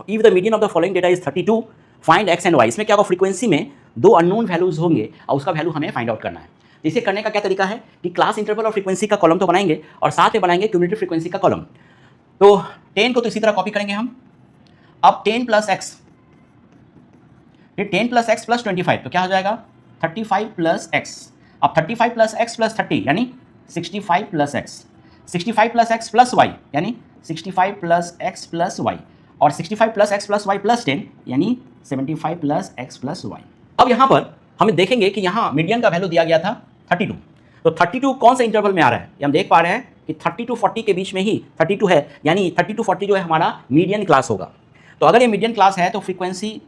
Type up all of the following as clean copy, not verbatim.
If the median of the following data is 32 find X and Y. इसमें क्या होगा, frequency में दो अननोन वैल्यूज होंगे और उसका वैल्यू हमें फाइंड आउट करना है। इसे करने का क्या तरीका है कि क्लास इंटरवल और फ्रीक्वेंसी का कॉलम तो बनाएंगे और साथ में बनाएंगे क्यूमुलेटिव फ्रीक्वेंसी का कॉलम। तो 10 को तो इसी तरह कॉपी करेंगे हम। अब 10 प्लस एक्स, ये 10 प्लस एक्स प्लस 25 तो क्या हो जाएगा 35 प्लस एक्स। अब 35 प्लस एक्स प्लस 30 यानी 65 plus X, 65 plus X plus Y यानी 65 प्लस एक्स प्लस वाई, और 65 plus X plus Y plus 10 यानी 75 प्लस एक्स प्लस वाई। अब यहाँ पर हम देखेंगे कि यहाँ मीडियन का वैल्यू दिया गया था 32। तो 32 कौन से इंटरवल में आ रहा है, ये हम देख पा रहे हैं कि 30 to 40 के बीच में ही 32 है, यानी 30 to 40 जो है हमारा मीडियन क्लास होगा। तो अगर ये मीडियन क्लास है तो फ्रीक्वेंसी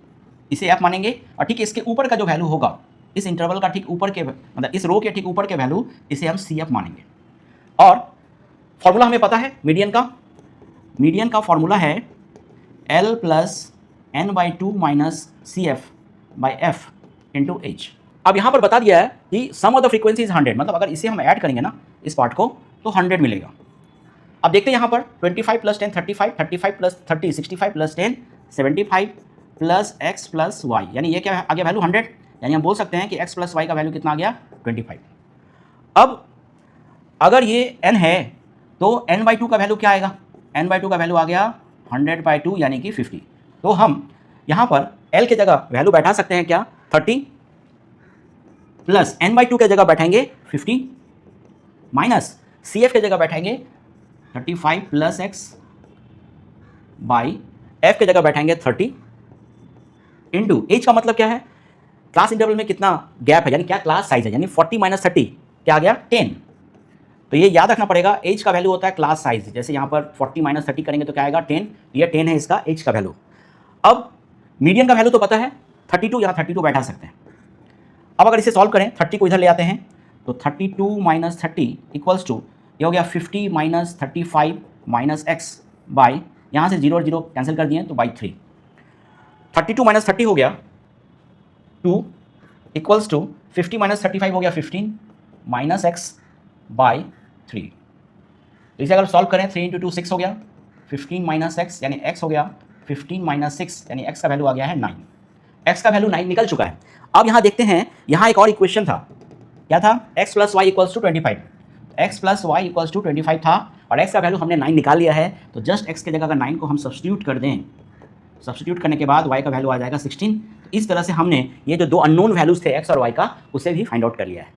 इसे एफ मानेंगे, और ठीक इसके ऊपर का जो वैल्यू होगा, इस इंटरवल का ठीक ऊपर के, मतलब इस रो के ठीक ऊपर के वैल्यू, इसे हम सी एफ मानेंगे। और फॉर्मूला हमें पता है मीडियन का फॉर्मूला है L plus n/2 minus C F by F into H. अब यहाँ पर बता दिया है कि sum of the frequency is 100, मतलब अगर इसे हम ऐड करेंगे ना इस पार्ट को तो 100 मिलेगा। अब देखते हैं यहाँ पर 25 plus 10 35, 35 plus 30 65 plus 10 75 plus X plus Y, यानी ये क्या है आ गया वैल्यू 100, यानी हम बोल सकते हैं कि x प्लस वाई का वैल्यू कितना आ गया 25। अब अगर ये n है तो n/2 का वैल्यू क्या आएगा, n/2 का वैल्यू आ गया 100/2 यानी कि 50। तो हम यहाँ पर l के जगह वैल्यू बैठा सकते हैं क्या 30 प्लस n/2 के जगह बैठेंगे 50 माइनस सी एफ के जगह बैठेंगे 35 प्लस एक्स बाई एफ के जगह बैठेंगे 30 इंटू एच का मतलब क्या है, क्लास इंटरवल में कितना गैप है, यानी क्या क्लास साइज है, यानी 40 माइनस 30 क्या आ गया 10। तो ये याद रखना पड़ेगा, एच का वैल्यू होता है क्लास साइज। जैसे यहाँ पर 40 माइनस 30 करेंगे तो क्या आएगा 10, ये 10 है इसका एच का वैल्यू। अब मीडियन का वैल्यू तो पता है 32, यहाँ 32 बैठा सकते हैं। अब अगर इसे सॉल्व करें 30 को इधर ले आते हैं तो 32 माइनस 30 इक्वल्स टू ये हो गया 50 माइनस 35 माइनस एक्स बाई, यहाँ से 0 और 0 कैंसिल कर दिए तो बाई 3। 32 माइनस 30 हो गया 2 इक्वल्स टू 50 माइनस 35 हो गया 15 माइनस एक्स बाई 3। तो इसे अगर सॉल्व करें 3 इंटू 2 6 हो गया, 15 माइनस एक्स यानी एक्स हो गया 15 माइनस 6 यानी एक्स का वैल्यू आ गया है 9। एक्स का वैल्यू 9 निकल चुका है। अब यहाँ देखते हैं, यहाँ एक और इक्वेशन था, क्या था x plus Y equals to 25, X plus Y equals to 25 था और x का वैल्यू हमने 9 निकाल लिया है। तो जस्ट x के जगह अगर 9 को हम सब्स्टिट्यूट कर दें, सब्स्टिट्यूट करने के बाद y का वैल्यू आ जाएगा 16। तो इस तरह से हमने ये जो दो अननोन वैल्यूज़ थे x और y का, उसे भी फाइंड आउट कर लिया है।